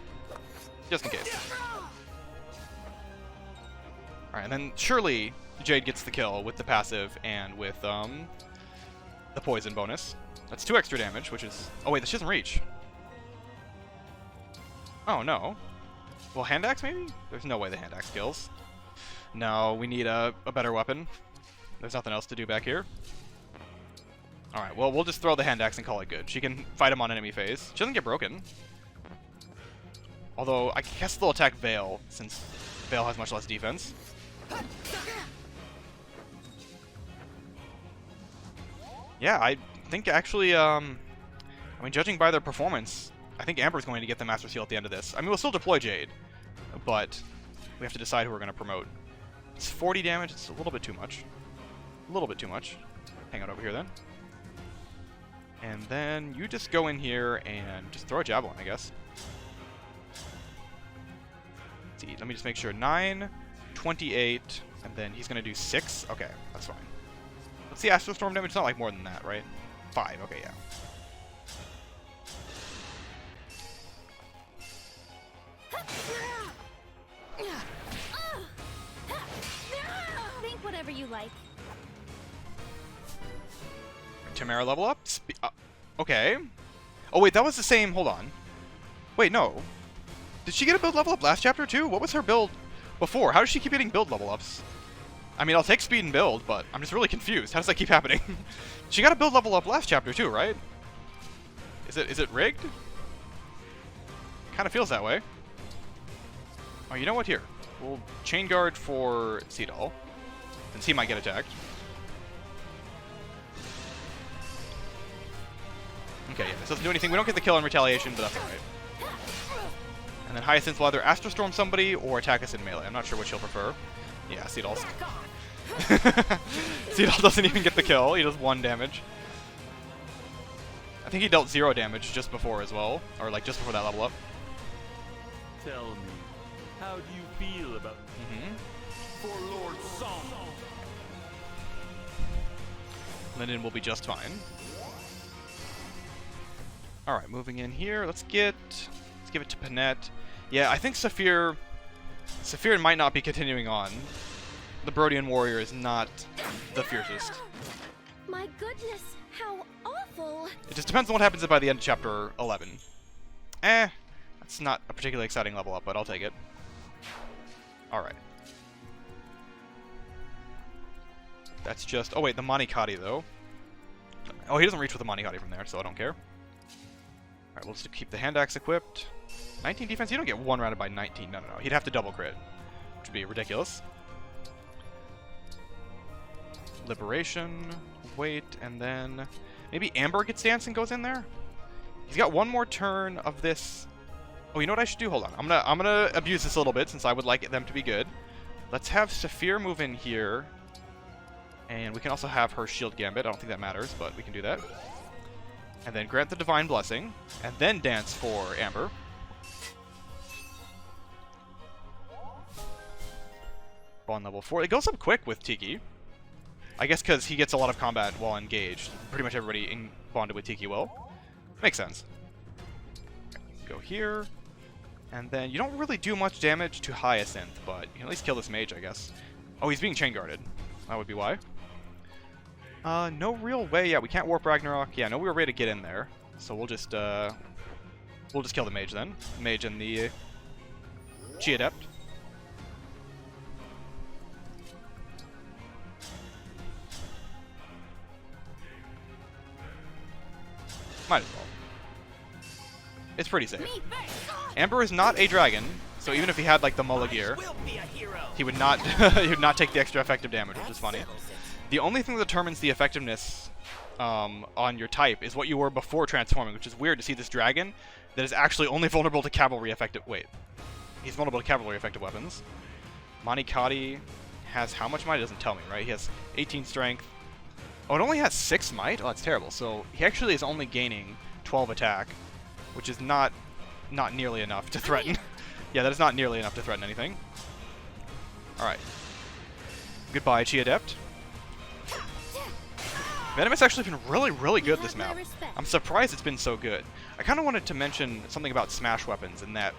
Just in case. All right, and then surely Jade gets the kill with the passive and with the poison bonus. That's 2 extra damage, which is. Oh wait, this doesn't reach. Oh no. Well, hand axe maybe? There's no way the hand axe kills. No, we need a better weapon. There's nothing else to do back here. Alright, well, we'll just throw the hand axe and call it good. She can fight him on enemy phase. She doesn't get broken. Although, I guess they'll attack Veyle, since Veyle has much less defense. Yeah, I think actually, I mean, judging by their performance, I think Amber's going to get the Master Seal at the end of this. I mean, we'll still deploy Jade, but we have to decide who we're going to promote. It's 40 damage. It's a little bit too much. A little bit too much. Hang out over here then. And then you just go in here and just throw a javelin, I guess. Let's see. Let me just make sure. 9, 28, and then he's going to do 6. Okay, that's fine. Let's see, Astral Storm damage. It's not like more than that, right? 5. Okay, yeah. Think whatever you like. Tamara level up? Okay. Oh wait, that was the same. Hold on. Wait, no. Did she get a build level up last chapter too? What was her build before? How does she keep getting build level ups? I mean, I'll take speed and build, but I'm just really confused. How does that keep happening? She got a build level up last chapter too, right? Is it rigged? Kind of feels that way. Oh, you know what? Here, we'll chain guard for Seedall, since he might get attacked. Okay, yeah, this doesn't do anything. We don't get the kill in retaliation, but that's alright. And then Hyacinth will either Astral Storm somebody or attack us in melee. I'm not sure which he'll prefer. Yeah, Seedall's. Seedall doesn't even get the kill. He does 1 damage. I think he dealt 0 damage just before as well, or like just before that level up. Tell me, how do you feel about for Lord Somniel? Linden will be just fine. Alright, moving in here. Let's give it to Panette. Yeah, I think Saphir might not be continuing on. The Brodian warrior is not the fiercest. My goodness, how awful. It just depends on what happens by the end of chapter 11. That's not a particularly exciting level up, but I'll take it. Alright. That's just... Oh wait, the Manikati though. Oh, he doesn't reach with the Manikati from there, so I don't care. Alright, we'll just keep the hand axe equipped. 19 defense? You don't get 1 rounded by 19. No. He'd have to double crit, which would be ridiculous. Liberation. Wait, and then... Maybe Amber gets dance and goes in there? He's got 1 more turn of this... Oh, you know what I should do? Hold on. I'm gonna abuse this a little bit since I would like them to be good. Let's have Saphir move in here. And we can also have her shield gambit. I don't think that matters, but we can do that. And then grant the Divine Blessing. And then dance for Amber. Bond level 4. It goes up quick with Tiki. I guess because he gets a lot of combat while engaged. Pretty much everybody bonded with Tiki will. Makes sense. Go here. And then you don't really do much damage to Hyacinth, but you can at least kill this mage, I guess. Oh, he's being chain guarded. That would be why. No real way. Yeah, we can't warp Ragnarok. Yeah, no real way to get in there. So we'll just kill the mage then. Mage and the Ch10. Might as well. It's pretty safe. Amber is not a dragon, so even if he had like the Mullah gear, he would not take the extra effective damage, which is funny. The only thing that determines the effectiveness on your type is what you were before transforming, which is weird to see this dragon that is actually only vulnerable to cavalry effective. Wait, he's vulnerable to cavalry effective weapons. Manikadi has how much might? It doesn't tell me, right? He has 18 strength. Oh, it only has 6 might? Oh, that's terrible. So he actually is only gaining 12 attack, which is not nearly enough to threaten. Yeah, that is not nearly enough to threaten anything. Alright. Goodbye, Ch10. Venom has actually been really, really good this map. I'm surprised it's been so good. I kind of wanted to mention something about smash weapons, in that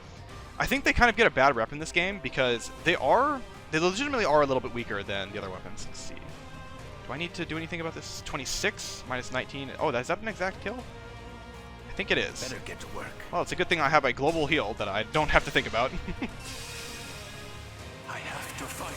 I think they kind of get a bad rep in this game because they legitimately are a little bit weaker than the other weapons. Let's see. Do I need to do anything about this? 26 minus 19. Oh, is that an exact kill? I think it is. Better get to work. Well, it's a good thing I have a global heal that I don't have to think about. I have to fight.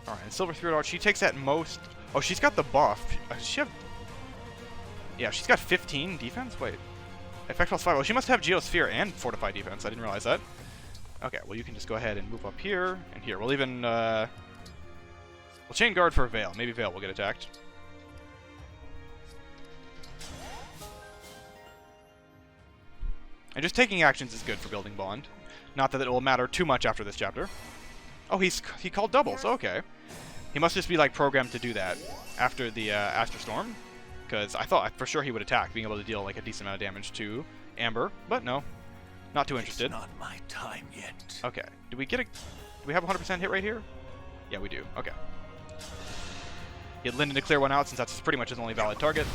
Alright, and Silver Thread Art, she takes at most... Oh, she's got the buff. Does she have... Yeah, she's got 15 defense? Wait. Effect plus 5. Well, she must have Geosphere and Fortified defense. I didn't realize that. Okay, well, you can just go ahead and move up here and here. We'll even... We'll chain guard for Veyle. Maybe Veyle will get attacked. And just taking actions is good for building bond. Not that it will matter too much after this chapter. Oh, he called doubles. Okay. He must just be like programmed to do that after the Astral Storm, because I thought for sure he would attack, being able to deal like a decent amount of damage to Amber, but no, not too interested. It's not my time yet. Okay. Do we have a 100% hit rate here? Yeah, we do. Okay. Get Linden to clear one out since that's pretty much his only valid target.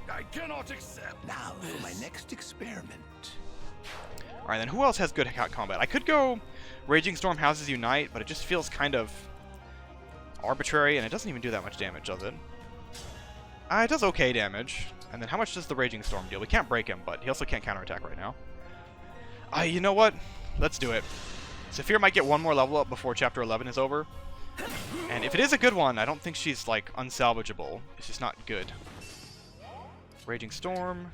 I cannot accept. Now for my next experiment. Alright, then who else has good combat? I could go Raging Storm Houses Unite, but it just feels kind of arbitrary, and it doesn't even do that much damage, does it? It does okay damage. And then how much does the Raging Storm deal? We can't break him, but he also can't counterattack right now. You know what? Let's do it. Saphir might get one more level up before Chapter 11 is over. And if it is a good one, I don't think she's, like, unsalvageable. It's just not good. Raging Storm.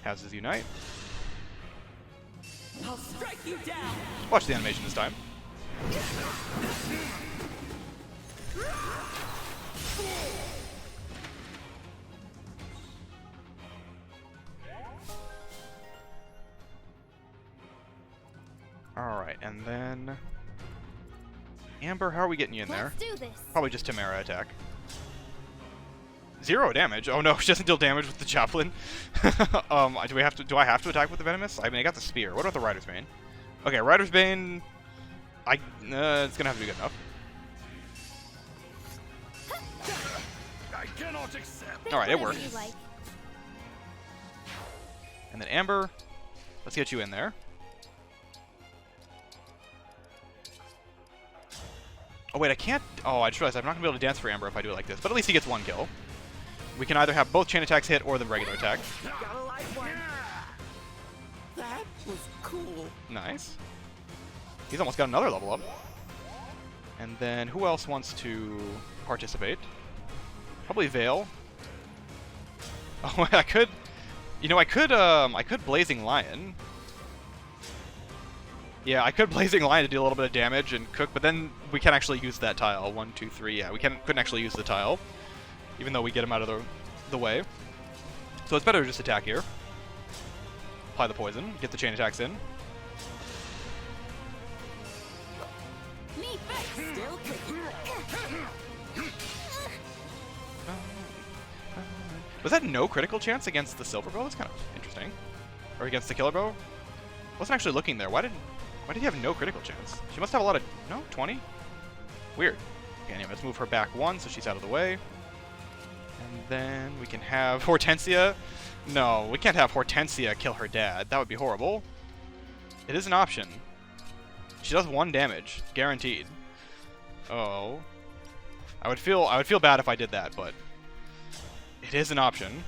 Houses Unite. I'll strike you down. Watch the animation this time. Alright, and then... Amber, how are we getting you in there? Let's do this. Probably just Tamara attack. 0 damage? Oh no, she doesn't deal damage with the Chaplain. Do I have to attack with the Venomous? I mean, I got the Spear. What about the Rider's Bane? Okay, Rider's Bane... it's gonna have to be good enough. I cannot accept. Alright, it Whatever works. you like. And then Amber, let's get you in there. Oh wait, I can't... Oh, I just realized I'm not going to be able to dance for Amber if I do it like this. But at least he gets 1 kill. We can either have both chain attacks hit or the regular attack. Gotta like one. That was cool. Nice. He's almost got another level up. And then who else wants to participate? Probably Veyle. Oh, I could... You know, I could Blazing Lion. Yeah, I could Blazing Lion to do a little bit of damage and cook, but then we can't actually use that tile. 1, 2, 3. Yeah, we couldn't actually use the tile, even though we get him out of the way. So it's better to just attack here. Apply the poison, get the chain attacks in. Me first. Still kicking. Was that no critical chance against the Silver Bow? That's kind of interesting. Or against the Killer Bow? Wasn't actually looking there. Why did he have no critical chance? She must have a lot of... No? 20? Weird. Okay, anyway, let's move her back 1 so she's out of the way. And then we can have Hortensia. No, we can't have Hortensia kill her dad. That would be horrible. It is an option. She does 1 damage, guaranteed. Oh. I would feel bad if I did that, but it is an option.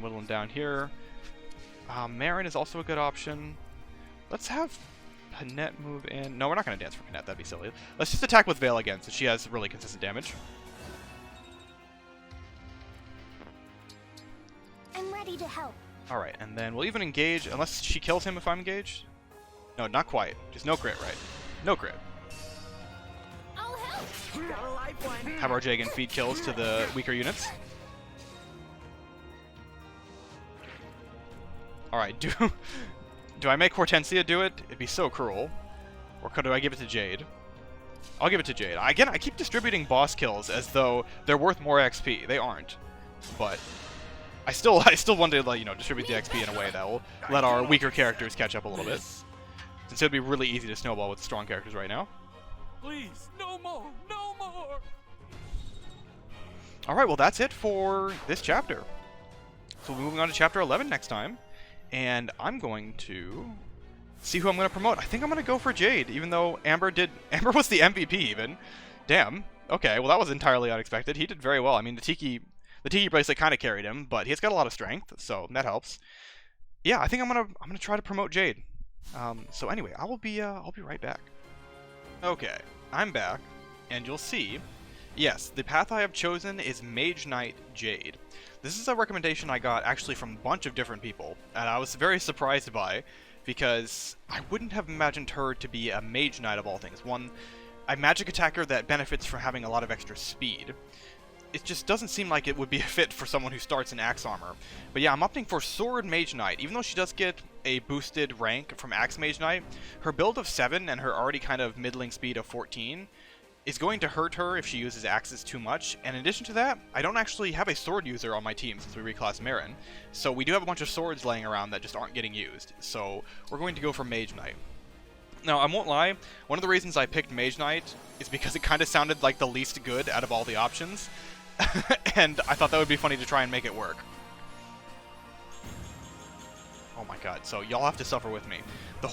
Whittle him down here. Marin is also a good option. Let's have Panette move in. No, we're not going to dance for Panette. That'd be silly. Let's just attack with Veyle again, since she has really consistent damage. I'm ready to help. Alright, and then we'll even engage, unless she kills him if I'm engaged. No, not quite. Just no crit, right? No crit. I'll help. Got a lifeline. Have our Jagan feed kills to the weaker units. Alright, do I make Hortensia do it? It'd be so cruel. Or do I give it to Jade? I'll give it to Jade. Again, I keep distributing boss kills as though they're worth more XP. They aren't. But I still want to, like, distribute the XP in a way that will let our weaker characters catch up a little bit. Since it would be really easy to snowball with strong characters right now. Please, no more, no more. Alright, well that's it for this chapter. So we'll be moving on to chapter 11 next time. And I'm going to see who I'm going to promote. I think I'm going to go for Jade, even though Amber was the MVP even. Damn. Okay, well that was entirely unexpected. He did very well. I mean, the Tiki bracelet kind of carried him, but he's got a lot of strength, so that helps. Yeah, I think I'm gonna try to promote Jade. So anyway, I'll be right back. Okay, I'm back, and you'll see. Yes, the path I have chosen is Mage Knight Jade. This is a recommendation I got actually from a bunch of different people, and I was very surprised by, because I wouldn't have imagined her to be a Mage Knight of all things. A magic attacker that benefits from having a lot of extra speed. It just doesn't seem like it would be a fit for someone who starts in Axe Armor. But yeah, I'm opting for Sword Mage Knight. Even though she does get a boosted rank from Axe Mage Knight, her build of 7 and her already kind of middling speed of 14 is going to hurt her if she uses axes too much. And in addition to that, I don't actually have a sword user on my team since we reclassed Marin. So we do have a bunch of swords laying around that just aren't getting used. So we're going to go for Mage Knight. Now, I won't lie, one of the reasons I picked Mage Knight is because it kind of sounded like the least good out of all the options. And I thought that would be funny to try and make it work. Oh my god, so y'all have to suffer with me. The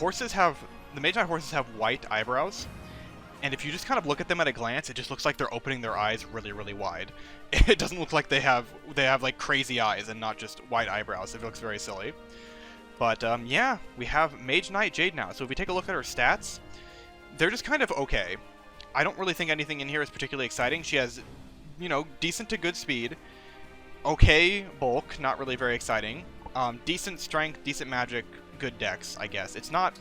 Mage Knight horses have white eyebrows, and if you just kind of look at them at a glance, it just looks like they're opening their eyes really, really wide. It doesn't look like they have like crazy eyes and not just white eyebrows. It looks very silly. But yeah, we have Mage Knight Jade now. So if we take a look at her stats, they're just kind of okay. I don't really think anything in here is particularly exciting. She has, decent to good speed, okay bulk, not really very exciting, decent strength, decent magic, good dex, I guess. It's not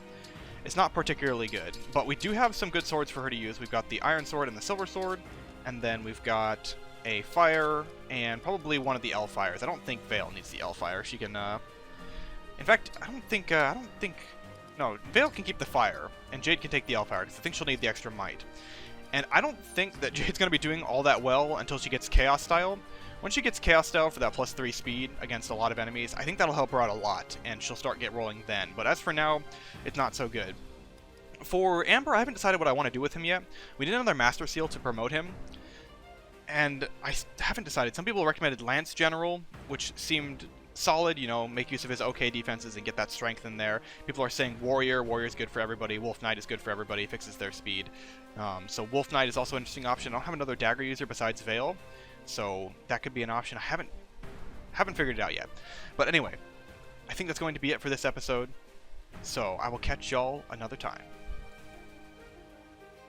particularly good, but we do have some good swords for her to use. We've got the Iron Sword and the Silver Sword, and then we've got a Fire and probably one of the L-Fires. I don't think Veyle needs the L-Fire. She can, in fact, no, Veyle can keep the Fire, and Jade can take the L-Fire, because I think she'll need the extra might. And I don't think that Jade's going to be doing all that well until she gets Chaos Style. When she gets Chaos Style for that +3 speed against a lot of enemies, I think that'll help her out a lot, and she'll start get rolling then. But as for now, it's not so good. For Amber, I haven't decided what I want to do with him yet. We did another Master Seal to promote him, and I haven't decided. Some people recommended Lance General, which seemed solid, make use of his okay defenses and get that strength in there. People are saying Warrior. Warrior's good for everybody. Wolf Knight is good for everybody. Fixes their speed. So Wolf Knight is also an interesting option. I don't have another dagger user besides Veyle, so that could be an option. I haven't figured it out yet. But anyway, I think that's going to be it for this episode. So I will catch y'all another time.